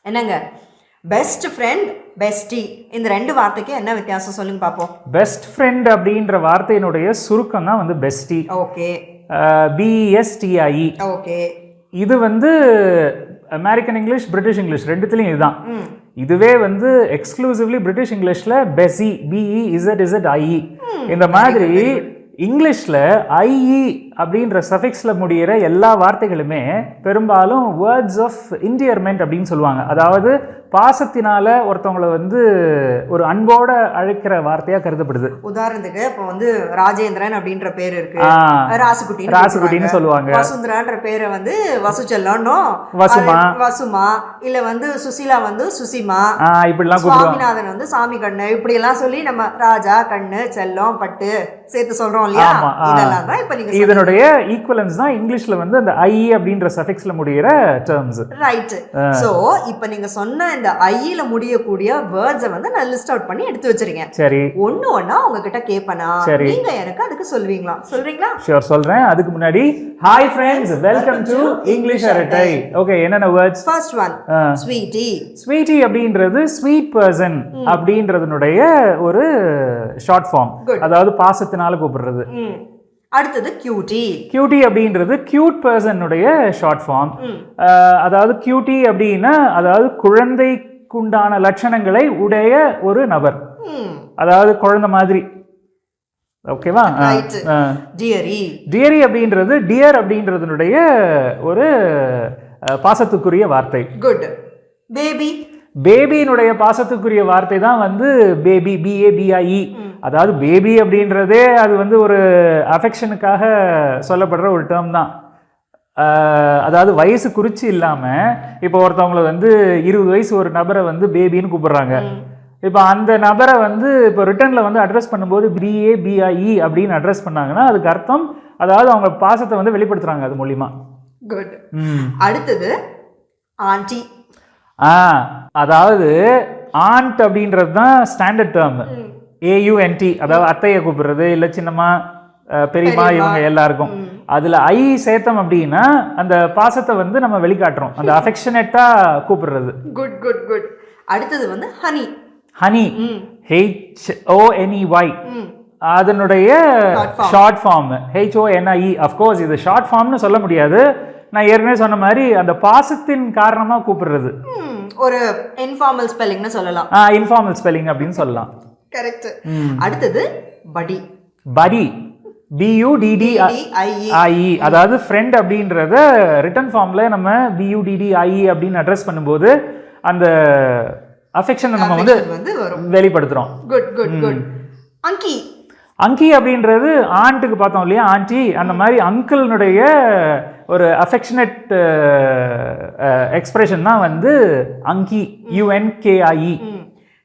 என்னங்க best friend bestie இந்த ரெண்டு வார்த்தைக்கு என்ன வித்தியாசம் சொல்லுங்க பார்ப்போம். பெஸ்ட் ஃப்ரெண்ட் அப்படின்ற வார்த்தையினுடைய சுருக்கம் தான் வந்து பெஸ்டி. ஓகே. BESTIE. ஓகே. இது வந்து அமெரிக்கன் இங்கிலீஷ், பிரிட்டிஷ் இங்கிலீஷ் ரெண்டுத்துலையும் இதுதான். இதுவே வந்து எக்ஸ்க்ளூசிவ்லி பிரிட்டிஷ் இங்கிலீஷ்ல பெசி, BEZZIE. இந்த மாதிரி இங்கிலீஷில் IE அப்படின்ற சஃபிக்ஸில் முடிகிற எல்லா வார்த்தைகளுமே பெரும்பாலும் வேர்ட்ஸ் ஆஃப் இன்டியர்மெண்ட் அப்படின்னு சொல்லுவாங்க. அதாவது பாசத்தினால ஒருத்தவங்களை வந்து ஒரு அன்போட அழைக்கிற வார்த்தையாக கருதப்படுது. உதாரணத்துக்கு இப்போ வந்து ராஜேந்திரன் அப்படின்ற பேர் இருக்கு, ராசுகுட்டின்னு சொல்லுவாங்க. வசுந்தரான்ற பேரை வந்து வசுச்செல்லோ, வசுமா, இல்ல வந்து சுசீலா வந்து சுசிமா, இப்படிலாம் சுவாமிநாதன் வந்து சாமி கண்ணு, இப்படி எல்லாம் சொல்லி நம்ம ராஜா கண்ணு செல்லம் பட்டு சேர்த்து சொல்றோம் இல்லையா. இதெல்லாம் தான் இப்ப நீங்க இதனுடைய ஈக்குவலன்ஸ் தான் இங்கிலீஷ்ல வந்து அந்த IE அப்படின்ற சஃபிக்ஸ்ல முடிகிற டெர்ம்ஸ். ரைட். சோ இப்போ நீங்க சொன்ன இந்த IE ல முடியக்கூடிய வேர்ட்ஸை வந்து நான் லிஸ்ட் அவுட் பண்ணி எடுத்து வச்சிருக்கேன். சரி, ஒண்ணு ஒண்ணா உங்ககிட்ட கேட்பனா, நீங்க எனக்கு அதுக்கு சொல்றீங்களா? ஷூர், சொல்றேன். அதுக்கு முன்னாடி hi friends, welcome to English அரட்டை. ஓகே, என்னென்ன words? First one sweetie. Sweetie அப்படின்றது ஸ்வீட் பர்சன் அப்படின்றதுனுடைய ஒரு ஷார்ட் ஃபார்ம், அதாவது பாசத்தினால கூப்பிடுறது. அடுத்தது கியூட்டி. கியூட்டி அப்படின்றது கியூட் பர்சனுடைய ஷார்ட் ஃபார்ம். அதாவது கியூட்டி அப்படின்னா அதாவது குழந்தைக்குண்டான லட்சணங்களை உடைய ஒரு நபர், அதாவது குழந்தை மாதிரி. ஓகேவா? டியரி. டியரி அப்படின்றது டியர் அப்படின்றதுனுடைய ஒரு பாசத்துக்குரிய வார்த்தை. குட். பேபி. பேபியினுடைய பாசத்துக்குரிய வார்த்தை தான் வந்து பேபி, BABIE. அதாவது பேபி அப்படின்றதே அது வந்து ஒரு அஃபெக்ஷனுக்காக சொல்லப்படுற ஒரு டேர்ம் தான். அதாவது வயசு குறிச்சு இல்லாமல் இப்போ ஒருத்தவங்களை வந்து 20 வயசு ஒரு நபரை வந்து பேபின்னு கூப்பிடுறாங்க. இப்போ அந்த நபரை வந்து இப்போ ரிட்டர்னில் வந்து அட்ரஸ் பண்ணும்போது BABIE அப்படின்னு அட்ரஸ் பண்ணாங்கன்னா அதுக்கு அர்த்தம் அதாவது அவங்க பாசத்தை வந்து வெளிப்படுத்துறாங்க அது மூலியமா. குட். அடுத்தது ஆண்டி. அதாவது ஆண்ட் அப்படின்றது தான் ஸ்டாண்டர்ட் டேர்ம், AUNT, அதாவது அத்தையை கூப்பிடுறது, இல்லை சின்னம்மா, பெரியம்மா, இவங்க எல்லாருக்கும். அதுல I சேர்த்தம் அப்படின்னா அந்த பாசத்தை வந்து நம்ம வெளிக்காட்டுறோம், அந்த அஃபெக்ஷனேட்டா கூப்பிடுறது. Good good good. அடுத்தது வந்து ஹனி. Honey, HONEY. அதனுடைய ஷார்ட் ஃபார்ம் HONIE. அஃப்கோர்ஸ் இது ஷார்ட் ஃபார்ம்னு சொல்ல முடியாது. நான் ஏற்கனவே சொன்ன மாதிரி அந்த பாசத்தின் காரணமா கூப்பிடுறது. ஒரு இன்ஃபார்மல் ஸ்பெல்லிங்னு சொல்லலாம். இன்ஃபார்மல் ஸ்பெல்லிங் அப்படின்னு சொல்லலாம். கரெக்ட். அடுத்தது படி. படி, BUDDIE. அதாவது ஃப்ரெண்ட் அப்படின்றத ரிட்டன் ஃபார்ம்ல நம்ம BUDDIE அப்படின்னு அட்ரஸ் பண்ணும்போது அந்த அஃபெக்ஷனை நம்ம வந்து வெளிப்படுத்துறோம். Good good good. அங்கி. அங்கி அப்படின்றது ஆண்ட்டுக்கு பார்த்தோம் இல்லையா, ஆண்டி. அந்த மாதிரி அங்கிள்னுடைய ஒரு அஃபெக்ஷனேட் எக்ஸ்பிரஷன் தான் வந்து அங்கி, UNKIE.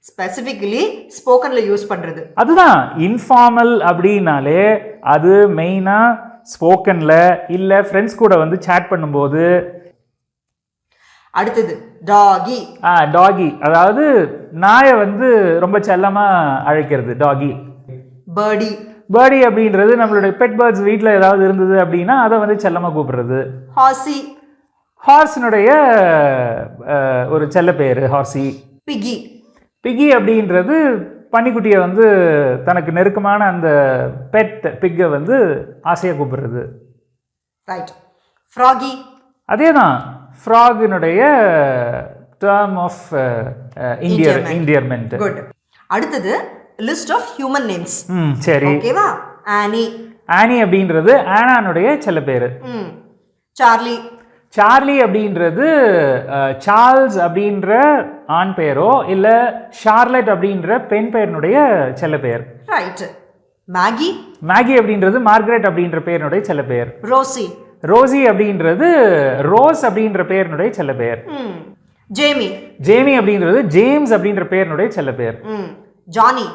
ஸ்பெசிஃபிக்கலி ஸ்போக்கன்ல யூஸ் பண்றது. அதுதான் இன்ஃபார்மல் அப்படின்னாலே அது மெயினா ஸ்போக்கன்ல இல்ல ஃப்ரெண்ட்ஸ் கூட வந்து சேட் பண்ணும்போது. அடுத்தது டாகி. டாகி, அதாவது நாயை வந்து ரொம்ப செல்லமா அழைக்கிறது டாகி. பேர்டி. பேர்டி அப்படின்றது நம்மளுடைய பெட் பேர்ட்ஸ் வீட்டில் ஏதாவது இருந்தது அப்படின்னா அதை வந்து செல்லமாக கூப்பிடுறது. ஹார்சி. ஹார்ஸினுடைய ஒரு செல்ல பேர் ஹார்சி. பிகி. பிகி அப்படின்றது பன்னிக்குட்டியை வந்து தனக்கு நெருக்கமான அந்த பெட் பிக்கை வந்து ஆசையாக கூப்பிடுறது. ரைட். ஃப்ராகி. அதே தான் ஃப்ராகினுடைய டேர்ம் ஆஃப் இண்டியர்மெண்ட். குட். அடுத்தது லிஸ்ட் ஆஃப் ஹியூமன் நேம்ஸ். சரி, ஓகேவா? ஆனி. ஆனி அப்படின்றது ஆனானுடைய செல்ல பேரு. சார்லி. சார்லி அப்படின்றது சார்ல்ஸ் அப்படின்ற ஆண் பெயரோ இல்ல ஷார்லட் அப்படின்ற பெண் பெயரினுடைய செல்ல பெயர். ரைட். மேகி. மேகி அப்படின்றது மார்கரெட் அப்படின்ற பெயரினுடைய செல்ல பெயர். ரோசி. ரோசி அப்படின்றது ரோஸ் அப்படின்ற பெயரினுடைய செல்ல பெயர். ஜேமி. ஜேமி அப்படின்றது ஜேம்ஸ் அப்படின்ற பெயரினுடைய செல்ல பெயர். ஜானி.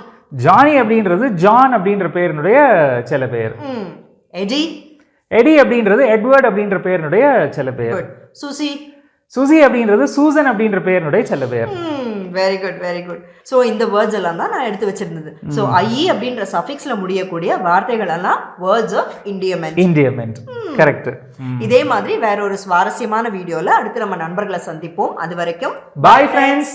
ஜானி அப்படின்றது ஜான் அப்படின்ற பெயரினுடைய செல்ல பெயர். எடி. எடி அப்படின்றது எட்வர்ட் அப்படின்ற பெயரினுடைய செல்ல பெயர். சூசி. சுசி அப்படின்றது சூசன் அப்படின்ற பெயருடைய செல்ல பெயர். Very good very good. So இந்த வேர்ட்ஸ் எல்லாம் தான் நான் எடுத்து வச்சிருந்தது. ஸோ ஐ அப்படின்ற சஃபிக்ஸ்ல முடியக்கூடிய வார்த்தைகள் எல்லாம் வேர்ட்ஸ் ஆஃப் இண்டியமெண்ட். கரெக்ட். இதே மாதிரி வேற ஒரு சுவாரஸ்யமான வீடியோல அடுத்து நம்ம நண்பர்களை சந்திப்போம். அது வரைக்கும் பாய் ஃப்ரெண்ட்ஸ்.